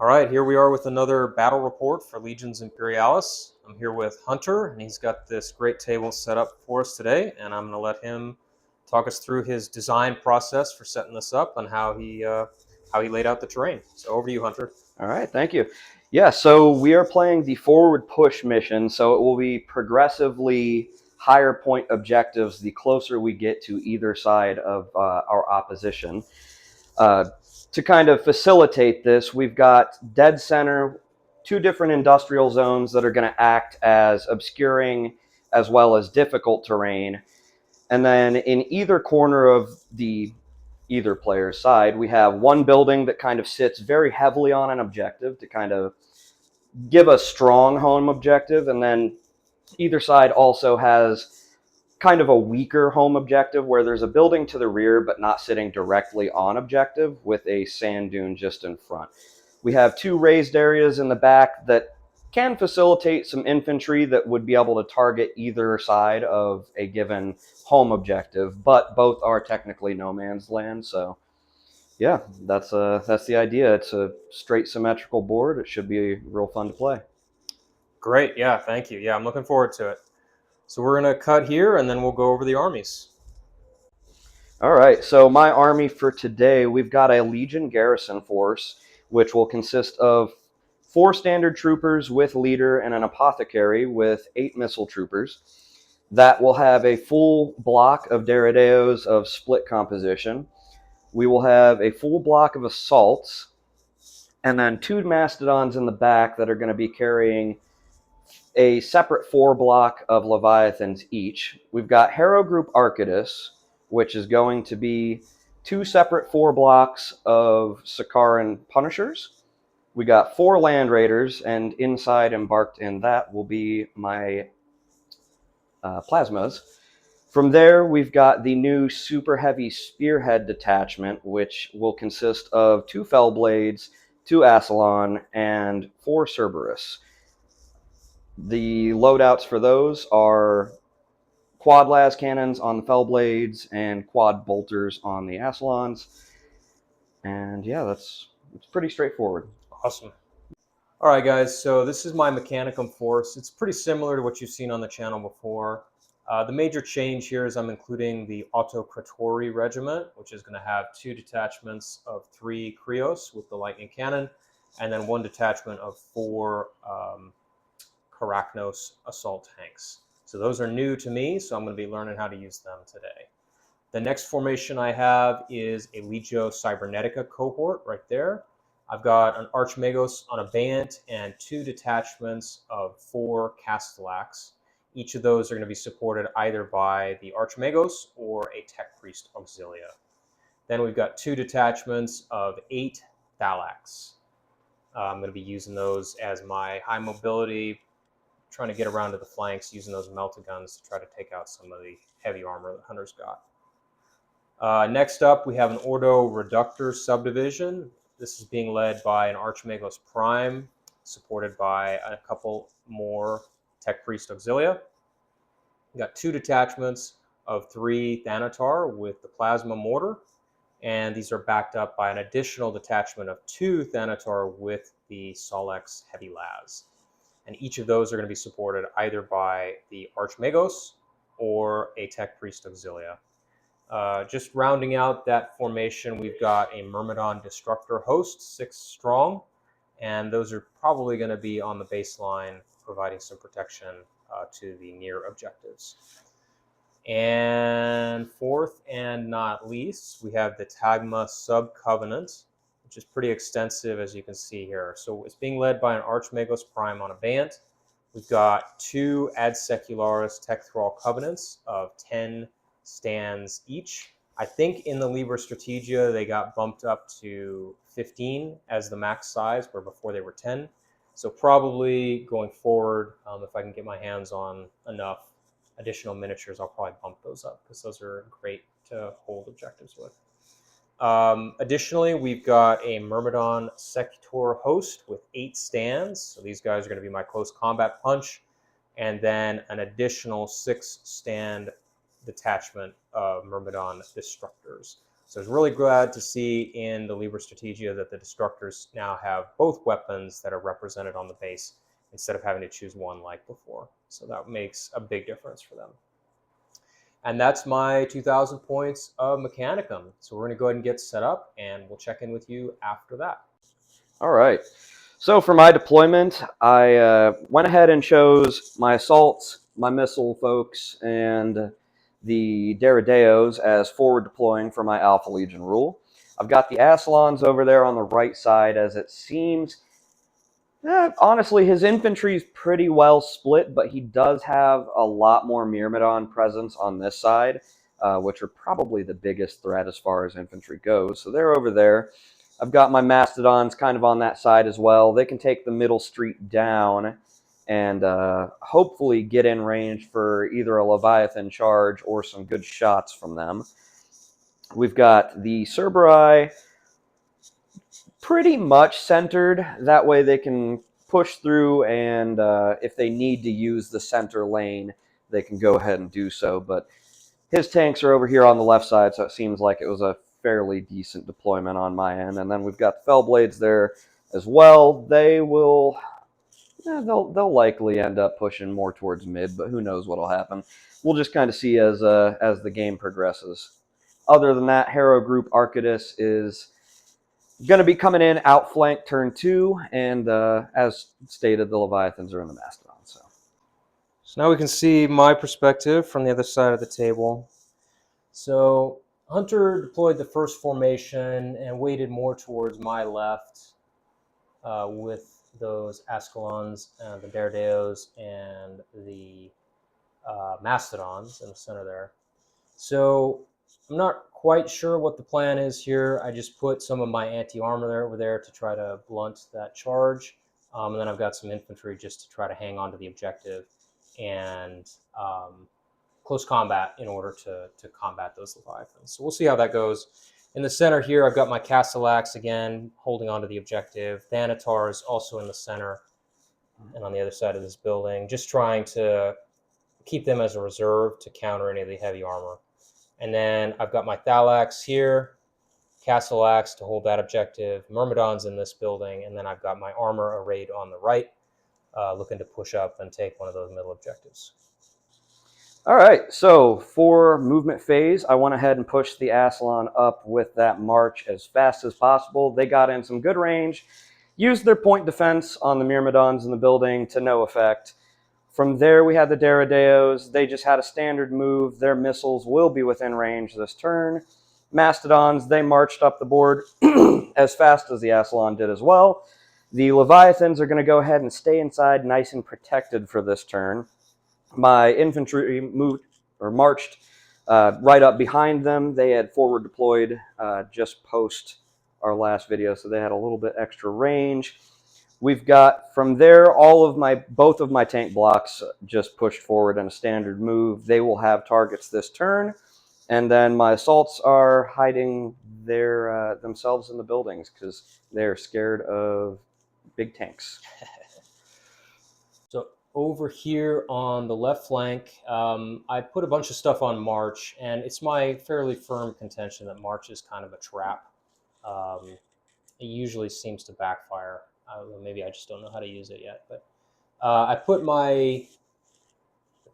All right, here we are with another battle report for Legions Imperialis. I'm here with Hunter, and he's got this great table set up for us today, and I'm going to let him talk us through his design process for setting this up and how he laid out the terrain. So over to you, Hunter. All right, thank you. Yeah, so we are playing the forward push mission, so it will be progressively higher point objectives the closer we get to either side of our opposition. To kind of facilitate this, we've got dead center, two different industrial zones that are going to act as obscuring as well as difficult terrain. And then in either corner of either player's side, we have one building that kind of sits very heavily on an objective to kind of give a strong home objective. And then either side also has kind of a weaker home objective where there's a building to the rear but not sitting directly on objective with a sand dune just in front. We have two raised areas in the back that can facilitate some infantry that would be able to target either side of a given home objective, but both are technically no man's land. So yeah, that's the idea. It's a straight symmetrical board. It should be real fun to play. Great, yeah, thank you. Yeah, I'm looking forward to it. So we're going to cut here, and then we'll go over the armies. All right, so my army for today, we've got a Legion garrison force, which will consist of 4 standard troopers with leader and an apothecary with 8 missile troopers. That will have a full block of Derrideos of split composition. We will have a full block of assaults, and then 2 mastodons in the back that are going to be carrying a separate 4 block of Leviathans each. We've got Hero Group Arcadus, which is going to be 2 separate 4 blocks of Sakaran Punishers. We got 4 Land Raiders, and inside embarked in that will be my Plasmas. From there, we've got the new Super Heavy Spearhead detachment, which will consist of 2 Fellblades, 2 Asalon, and 4 Cerberus. The loadouts for those are quad las cannons on the Fellblades and quad bolters on the Asalons. And yeah, it's pretty straightforward. Awesome. All right, guys, so this is my Mechanicum force. It's pretty similar to what you've seen on the channel before. The major change here is I'm including the Autocratori Regiment, which is going to have 2 detachments of 3 Krios with the lightning cannon, and then 1 detachment of 4 Karachnos assault tanks. So those are new to me, so I'm going to be learning how to use them today. The next formation I have is a Legio Cybernetica cohort right there. I've got an Archmagos on a Bant and 2 detachments of 4 Castellax. Each of those are going to be supported either by the Archmagos or a Tech Priest Auxilia. Then we've got 2 detachments of 8 Thalax. I'm going to be using those as my high mobility, trying to get around to the flanks, using those melta-guns to try to take out some of the heavy armor that Hunter's got. Next up, we have an Ordo Reductor subdivision. This is being led by an Archmagos Prime, supported by a couple more Tech Priest Auxilia. We've got 2 detachments of 3 Thanatar with the Plasma Mortar, and these are backed up by an additional detachment of 2 Thanatar with the Solex Heavy Las. And each of those are going to be supported either by the Archmagos or a Tech Priest Auxilia. Just rounding out that formation, we've got a Myrmidon Destructor host, 6 strong, and those are probably going to be on the baseline, providing some protection to the near objectives. And fourth and not least, we have the Tagma Sub-Covenant, which is pretty extensive, as you can see here. So it's being led by an Archmagos Prime on a Bant. We've got 2 Ad Secularis Tech Thrall Covenants of 10 stands each. I think in the Liber Strategia they got bumped up to 15 as the max size, where before they were 10. So probably going forward, if I can get my hands on enough additional miniatures, I'll probably bump those up because those are great to hold objectives with. Additionally, we've got a Myrmidon Sector host with 8 stands. So these guys are going to be my close combat punch, and then an additional 6 stand detachment of Myrmidon Destructors. So I was really glad to see in the Liber Strategia that the Destructors now have both weapons that are represented on the base instead of having to choose one like before. So that makes a big difference for them. And that's my 2,000 points of Mechanicum. So we're going to go ahead and get set up, and we'll check in with you after that. All right. So for my deployment, I went ahead and chose my assaults, my missile folks, and the Derrideos as forward deploying for my Alpha Legion rule. I've got the Ascalons over there on the right side, as it seems. Honestly, his infantry is pretty well split, but he does have a lot more Myrmidon presence on this side, which are probably the biggest threat as far as infantry goes. So they're over there. I've got my Mastodons kind of on that side as well. They can take the middle street down and hopefully get in range for either a Leviathan charge or some good shots from them. We've got the Cerberus pretty much centered. That way they can push through, and if they need to use the center lane, they can go ahead and do so. But his tanks are over here on the left side, so it seems like it was a fairly decent deployment on my end. And then we've got the Fellblades there as well. They will... they'll likely end up pushing more towards mid, but who knows what'll happen. We'll just kind of see as the game progresses. Other than that, Hero Group Arcadus is going to be coming in outflank turn 2, and as stated, the Leviathans are in the Mastodon. So now we can see my perspective from the other side of the table. So Hunter deployed the first formation and weighted more towards my left with those Ascalons, the Derrideos, and the Mastodons in the center there. So I'm not quite sure what the plan is here. I just put some of my anti-armor over there to try to blunt that charge. And then I've got some infantry just to try to hang on to the objective and close combat in order to combat those Leviathans. So we'll see how that goes. In the center here, I've got my Castellax again, holding onto the objective. Thanatar is also in the center and on the other side of this building, just trying to keep them as a reserve to counter any of the heavy armor. And then I've got my Thalax here, Castellax to hold that objective, Myrmidons in this building, and then I've got my armor arrayed on the right, looking to push up and take one of those middle objectives. All right, so for movement phase, I went ahead and pushed the Ascalon up with that march as fast as possible. They got in some good range, used their point defense on the Myrmidons in the building to no effect. From there, we had the Derrideos. They just had a standard move. Their missiles will be within range this turn. Mastodons, they marched up the board as fast as the Ascalon did as well. The Leviathans are going to go ahead and stay inside nice and protected for this turn. My infantry moved or marched right up behind them. They had forward deployed just post our last video, so they had a little bit extra range. We've got from there both of my tank blocks just pushed forward in a standard move. They will have targets this turn, and then my assaults are hiding themselves in the buildings because they're scared of big tanks. So over here on the left flank, I put a bunch of stuff on March, and it's my fairly firm contention that March is kind of a trap. It usually seems to backfire. Maybe I just don't know how to use it yet. But I put my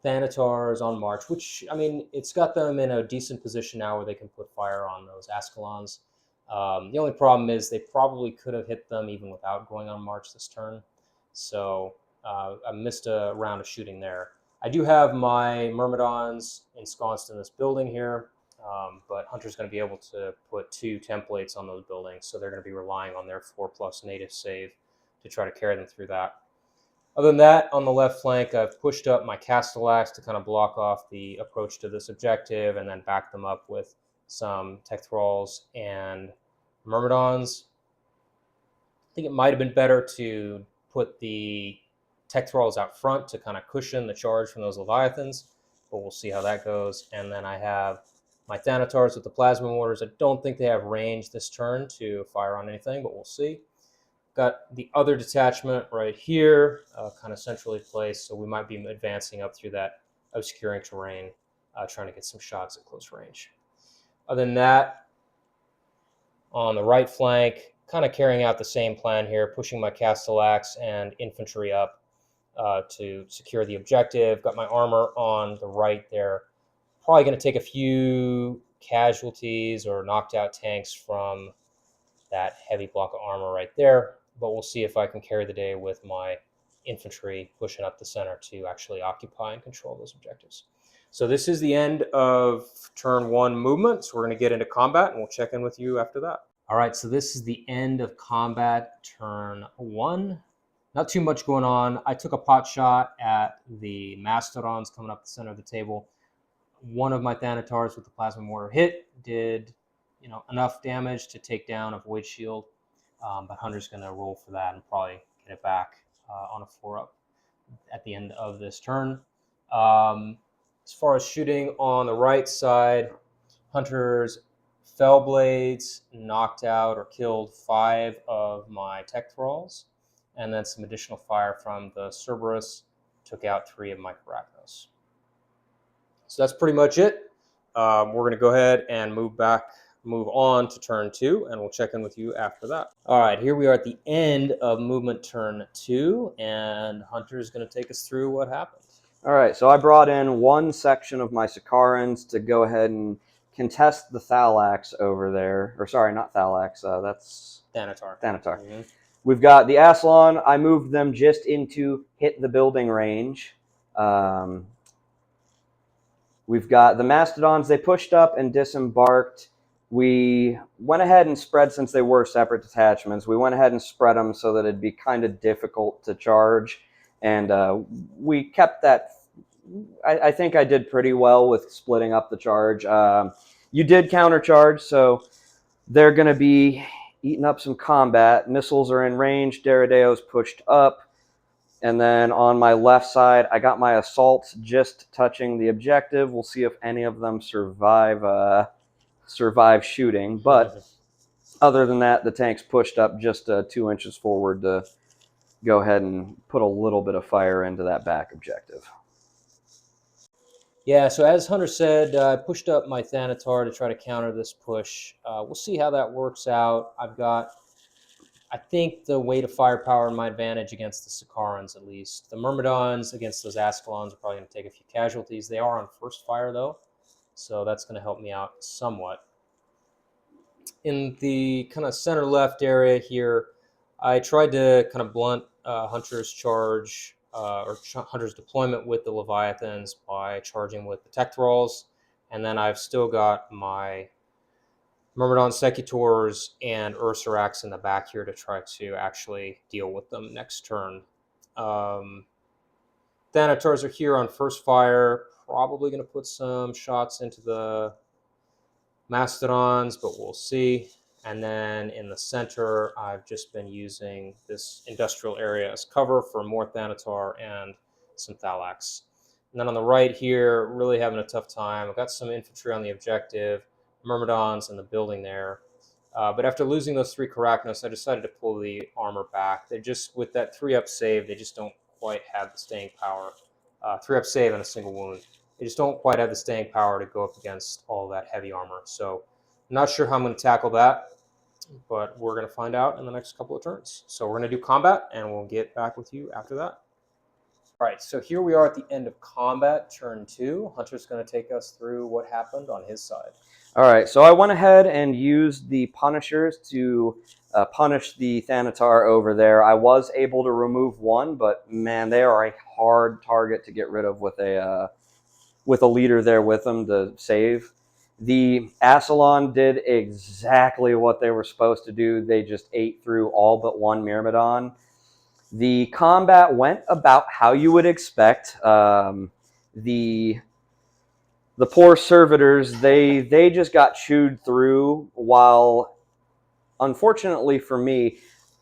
Thanatars on March, which, I mean, it's got them in a decent position now where they can put fire on those Ascalons. The only problem is they probably could have hit them even without going on March this turn. So I missed a round of shooting there. I do have my Myrmidons ensconced in this building here, but Hunter's going to be able to put 2 templates on those buildings, so they're going to be relying on their 4+ native save to try to carry them through that. Other than that, on the left flank, I've pushed up my Castellax to kind of block off the approach to this objective and then back them up with some Tech Thralls and Myrmidons. I think it might have been better to put the Tech Thralls out front to kind of cushion the charge from those Leviathans, but we'll see how that goes. And then I have my Thanatars with the Plasma Mortars. I don't think they have range this turn to fire on anything, but we'll see. Got the other detachment right here, kind of centrally placed, so we might be advancing up through that obscuring terrain, trying to get some shots at close range. Other than that, On the right flank, kind of carrying out the same plan here, pushing my Castellax and infantry up to secure the objective. Got my armor on the right there. Probably going to take a few casualties or knocked out tanks from that heavy block of armor right there, but we'll see if I can carry the day with my infantry pushing up the center to actually occupy and control those objectives. So this is the end of turn 1 movement. So we're going to get into combat, and we'll check in with you after that. All right, so this is the end of combat turn 1. Not too much going on. I took a pot shot at the Mastodons coming up the center of the table. One of my Thanatars with the plasma mortar hit, did enough damage to take down a void shield, but Hunter's going to roll for that and probably get it back on a 4-up at the end of this turn. As far as shooting on the right side, Hunter's Fellblades knocked out or killed 5 of my Tech Thralls, and then some additional fire from the Cerberus took out 3 of my Carachnos. So that's pretty much it. We're going to go ahead and move on to turn 2, and we'll check in with you after that. All right, here we are at the end of movement turn 2, and Hunter's going to take us through what happened. All right, so I brought in one section of my Sicarans to go ahead and contest the Thalax over there. Or sorry, not Thalax, that's Thanatar. Mm-hmm. We've got the Aslan. I moved them just into hit the building range. We've got the Mastodons. They pushed up and disembarked. We went ahead and spread, since they were separate detachments, we went ahead and spread them so that it'd be kind of difficult to charge. And we kept that. I think I did pretty well with splitting up the charge. You did countercharge, so they're going to be eating up some combat. Missiles are in range. Derideo's pushed up. And then on my left side, I got my assaults just touching the objective. We'll see if any of them survive shooting. But other than that, the tank's pushed up just 2 inches forward to go ahead and put a little bit of fire into that back objective. Yeah, so as Hunter said, I pushed up my Thanatar to try to counter this push. We'll see how that works out. I think the weight of firepower in my advantage against the Sicarans, at least. The Myrmidons against those Ascalons are probably going to take a few casualties. They are on first fire, though, so that's going to help me out somewhat. In the kind of center-left area here, I tried to kind of blunt Hunter's charge, or Hunter's deployment with the Leviathans by charging with the Tech Thralls, and then I've still got my Myrmidon Secutors and Ursarax in the back here to try to actually deal with them next turn. Thanatars are here on first fire, probably going to put some shots into the Mastodons, but we'll see. And then in the center, I've just been using this industrial area as cover for more Thanatar and some Thalax. And then on the right here, really having a tough time. I've got some infantry on the objective, Myrmidons in the building there. But after losing those 3 Carachnos, I decided to pull the armor back. They just, with that 3-up save, they just don't quite have the staying power. 3-up save and a single wound. They just don't quite have the staying power to go up against all that heavy armor. So I'm not sure how I'm going to tackle that, but we're going to find out in the next couple of turns. So we're going to do combat, and we'll get back with you after that. All right, so here we are at the end of combat, turn 2. Hunter's going to take us through what happened on his side. All right, so I went ahead and used the Punishers to punish the Thanatar over there. I was able to remove one, but man, they are a hard target to get rid of with a leader there with them to save. The Ascalon did exactly what they were supposed to do. They just ate through all but one Myrmidon. The combat went about how you would expect. The poor servitors, they just got chewed through, while unfortunately for me,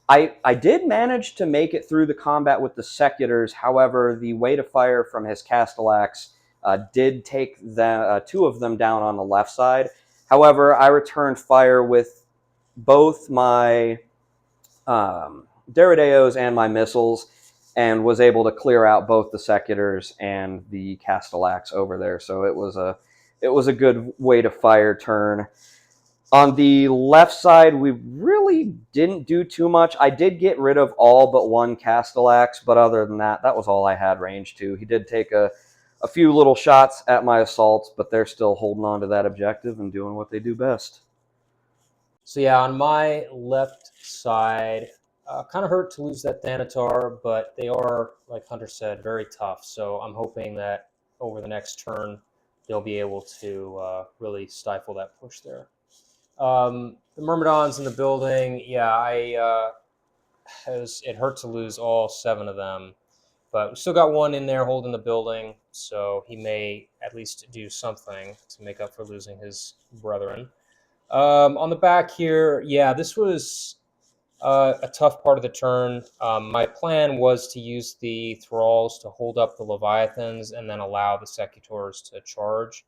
I did manage to make it through the combat with the Secutors. However, the weight of fire from his Castellax did take 2 of them down on the left side. However, I returned fire with both my Derideos and my missiles, and was able to clear out both the Secutors and the Castellax over there. So it was a good way to fire turn. On the left side, we really didn't do too much. I did get rid of all but one Castellax, but other than that, that was all I had range to. He did take a few little shots at my assaults, but they're still holding on to that objective and doing what they do best. So yeah, on my left side, kind of hurt to lose that Thanatar, but they are, like Hunter said, very tough. So I'm hoping that over the next turn, they'll be able to really stifle that push there. The Myrmidons in the building, yeah, it hurt to lose all 7 of them, but we still got one in there holding the building, so he may at least do something to make up for losing his brethren. On the back here, yeah, this was a tough part of the turn. My plan was to use the thralls to hold up the Leviathans and then allow the Secutors to charge,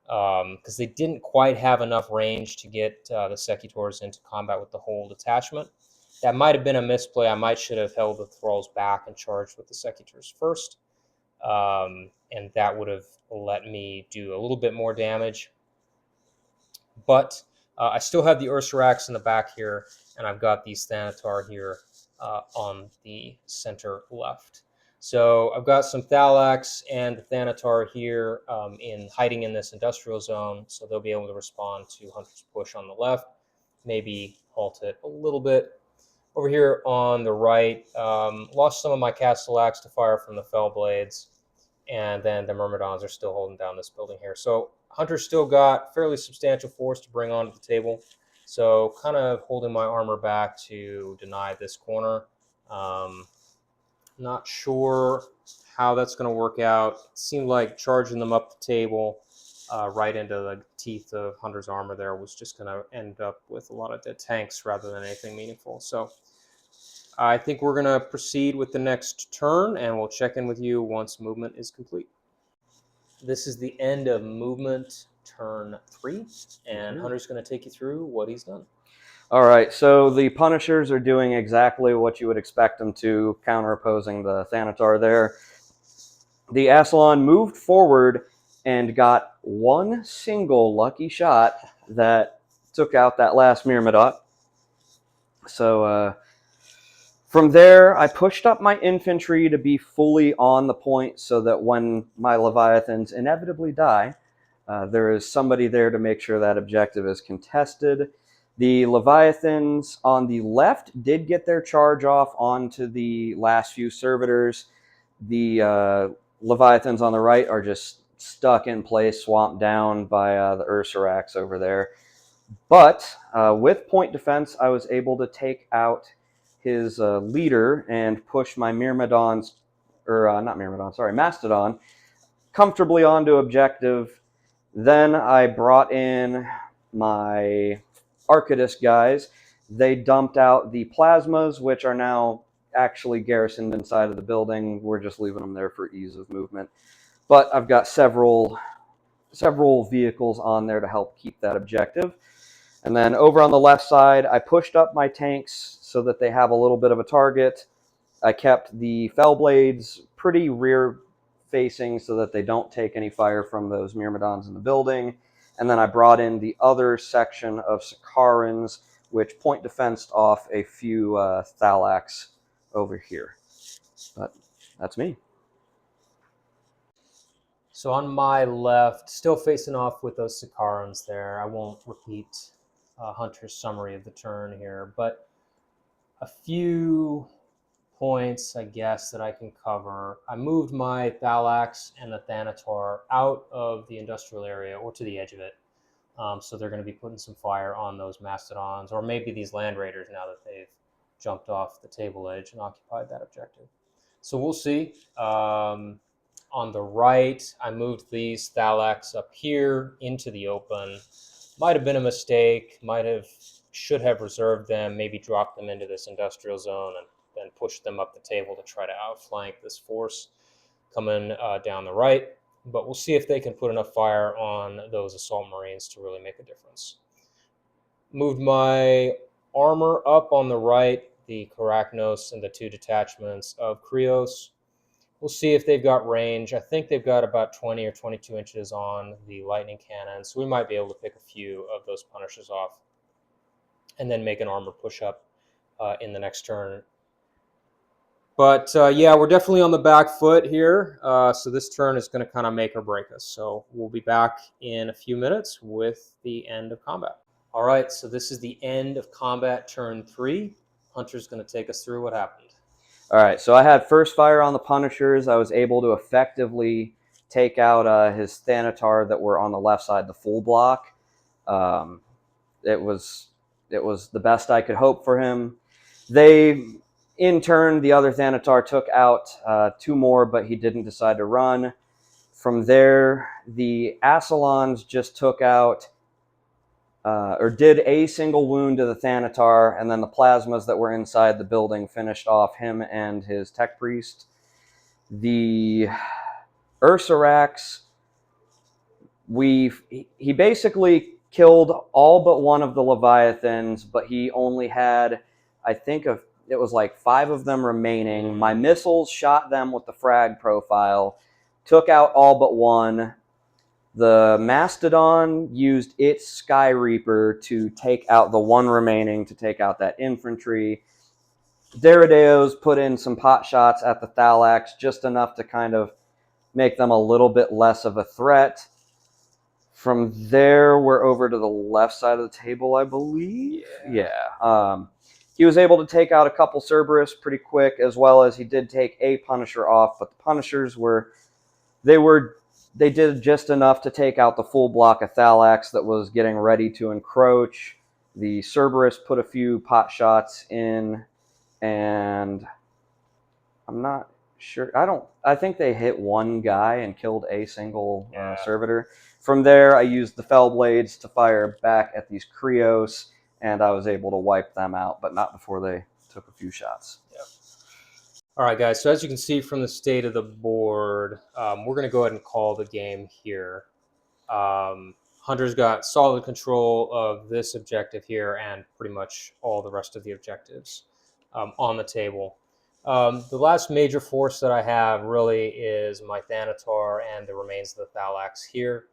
because they didn't quite have enough range to get the Secutors into combat with the whole detachment. That might have been a misplay. I should have held the thralls back and charged with the Secutors first, and that would have let me do a little bit more damage. But I still have the Ursarax in the back here, and I've got these Thanatar here on the center left. So I've got some Thalax and the Thanatar here in hiding in this industrial zone, so they'll be able to respond to Hunter's push on the left, maybe halt it a little bit. Over here on the right, lost some of my Castellax to fire from the Fell Blades, and then the Myrmidons are still holding down this building here. So Hunter's still got fairly substantial force to bring onto the table, so kind of holding my armor back to deny this corner. Not sure how that's going to work out. It seemed like charging them up the table right into the teeth of Hunter's armor there was just going to end up with a lot of dead tanks rather than anything meaningful. So I think we're going to proceed with the next turn, and we'll check in with you once movement is complete. This is the end of movement turn 3, and Hunter's going to take you through what he's done. All right, so the Punishers are doing exactly what you would expect them to, counter-opposing the Thanatar there. The Aslan moved forward and got one single lucky shot that took out that last Myrmidon. So from there, I pushed up my infantry to be fully on the point so that when my Leviathans inevitably die, there is somebody there to make sure that objective is contested. The Leviathans on the left did get their charge off onto the last few servitors. The Leviathans on the right are just stuck in place, swamped down by the Ursarax over there. But with point defense, I was able to take out his leader and push my Myrmidons, or not Myrmidon, sorry, Mastodon, comfortably onto objective. Then I brought in my Arcadus guys. They dumped out the plasmas, which are now actually garrisoned inside of the building. We're just leaving them there for ease of movement. But I've got several vehicles on there to help keep that objective. And then over on the left side, I pushed up my tanks so that they have a little bit of a target. I kept the Fell Blades pretty rear facing so that they don't take any fire from those Myrmidons in the building. And then I brought in the other section of Sakarans, which point defensed off a few Thalax over here. But that's me. So on my left, still facing off with those Sakarans there. I won't repeat Hunter's summary of the turn here, but a few points, I guess, that I can cover. I moved my Thalax and the Thanatar out of the industrial area or to the edge of it. So they're going to be putting some fire on those Mastodons, or maybe these Land Raiders now that they've jumped off the table edge and occupied that objective. So we'll see. On the right, I moved these Thalax up here into the open. Might have been a mistake. Should have reserved them, maybe dropped them into this industrial zone and then pushed them up the table to try to outflank this force coming down the right. But we'll see if they can put enough fire on those assault marines to really make a difference. Moved my armor up on the right, the Karaknos and the 2 detachments of Krios. We'll see if they've got range. I think they've got about 20 or 22 inches on the lightning cannon, so we might be able to pick a few of those punishers off and then make an armor push-up in the next turn. But yeah, we're definitely on the back foot here, so this turn is going to kind of make or break us. So we'll be back in a few minutes with the end of combat. All right, so this is the end of combat turn 3. Hunter's going to take us through what happened. All right, so I had first fire on the Punishers. I was able to effectively take out his Thanatar that were on the left side, the full block. It was the best I could hope for him. In turn, the other Thanatar took out 2 more, but he didn't decide to run. From there, the Asalons just took out or did a single wound to the Thanatar, and then the plasmas that were inside the building finished off him and his tech priest. The Ursarax, he basically killed all but one of the Leviathans, but he only had, I think it was like 5 of them remaining. My missiles shot them with the frag profile, took out all but one. The Mastodon used its Sky Reaper to take out the one remaining, to take out that infantry. Derideos put in some pot shots at the Thalax, just enough to kind of make them a little bit less of a threat. From there, we're over to the left side of the table, I believe. Yeah. He was able to take out a couple Cerberus pretty quick, as well as he did take a Punisher off, but the Punishers they did just enough to take out the full block of Thalax that was getting ready to encroach. The Cerberus put a few pot shots in, and I'm not sure. I think they hit one guy and killed a single servitor. From there, I used the Fell Blades to fire back at these Krios, and I was able to wipe them out, but not before they took a few shots. Yep. All right, guys, so as you can see from the state of the board, we're going to go ahead and call the game here. Hunter's got solid control of this objective here and pretty much all the rest of the objectives on the table. The last major force that I have really is my Thanatar and the remains of the Thalax here,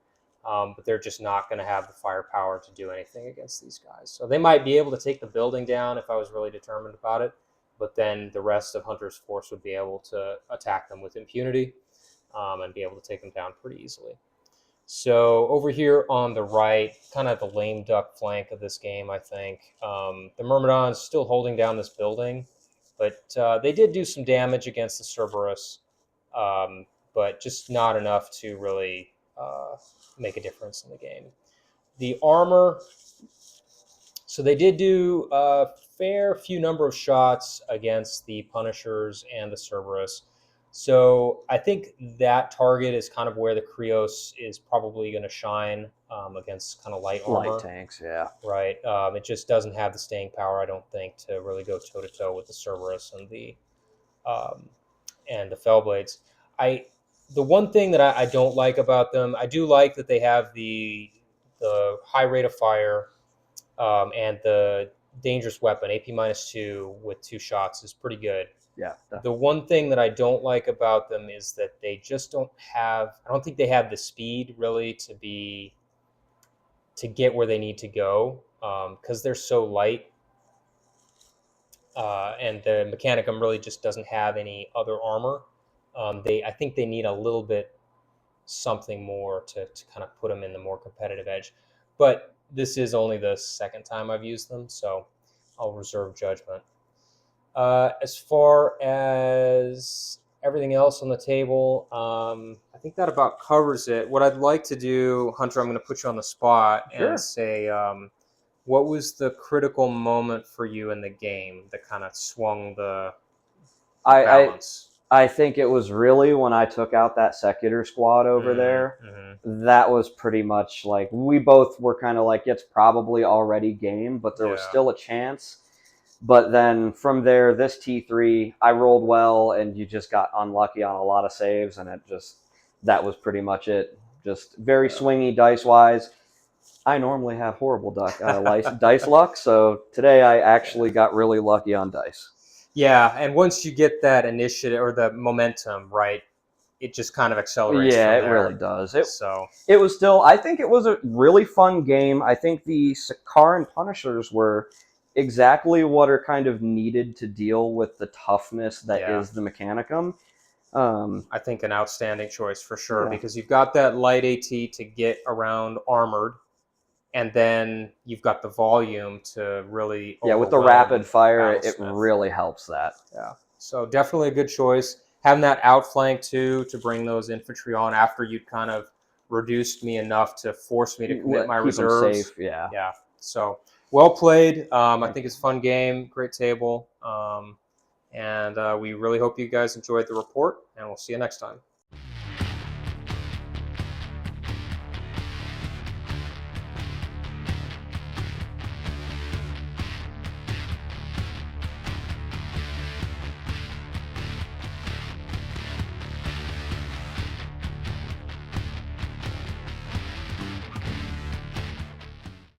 but they're just not going to have the firepower to do anything against these guys. So they might be able to take the building down if I was really determined about it, but then the rest of Hunter's force would be able to attack them with impunity and be able to take them down pretty easily. So over here on the right, kind of the lame duck flank of this game, I think, the Myrmidon's still holding down this building, but they did do some damage against the Cerberus, but just not enough to really make a difference in the game. The armor, so they did do a fair few number of shots against the Punishers and the Cerberus. So I think that target is kind of where the Krios is probably going to shine against kind of light armor. Light tanks, yeah. Right. It just doesn't have the staying power, I don't think, to really go toe-to-toe with the Cerberus and the Fellblades. The one thing that I don't like about them, I do like that they have the high rate of fire and the dangerous weapon, AP-2 with 2 shots is pretty good. Yeah. Definitely. The one thing that I don't like about them is that they just don't have, I don't think they have the speed really to get where they need to go because they're so light. And the Mechanicum really just doesn't have any other armor. I think they need a little bit something more to kind of put them in the more competitive edge. But this is only the second time I've used them, so I'll reserve judgment. As far as everything else on the table, I think that about covers it. What I'd like to do, Hunter, I'm going to put you on the spot and say, what was the critical moment for you in the game that kind of swung the balance? I think it was really when I took out that Secular squad over there. Mm-hmm. That was pretty much like, we both were kind of like, it's probably already game, but there was still a chance. But then from there, this T3, I rolled well, and you just got unlucky on a lot of saves, and that was pretty much it. Just very swingy dice-wise. I normally have horrible dice luck, so today I actually got really lucky on dice. Yeah, and once you get that initiative or the momentum, right, it just kind of accelerates Yeah, from it really there. does. So It was still, I think it was a really fun game. I think the Sakaran Punishers were exactly what are kind of needed to deal with the toughness that yeah, is the Mechanicum. I think an outstanding choice for sure Yeah. because you've got that light AT to get around armored, and then you've got the volume to really Yeah, with the rapid overwhelm fire, it Battlesmith. really helps that. Yeah, so definitely a good choice. Having that outflank too to bring those infantry on after you'd kind of reduced me enough to force me to commit my Keep them reserves. safe, yeah. Yeah, so well played. I Thank think you. it's a fun game, great table, and we really hope you guys enjoyed the report. And we'll see you next time.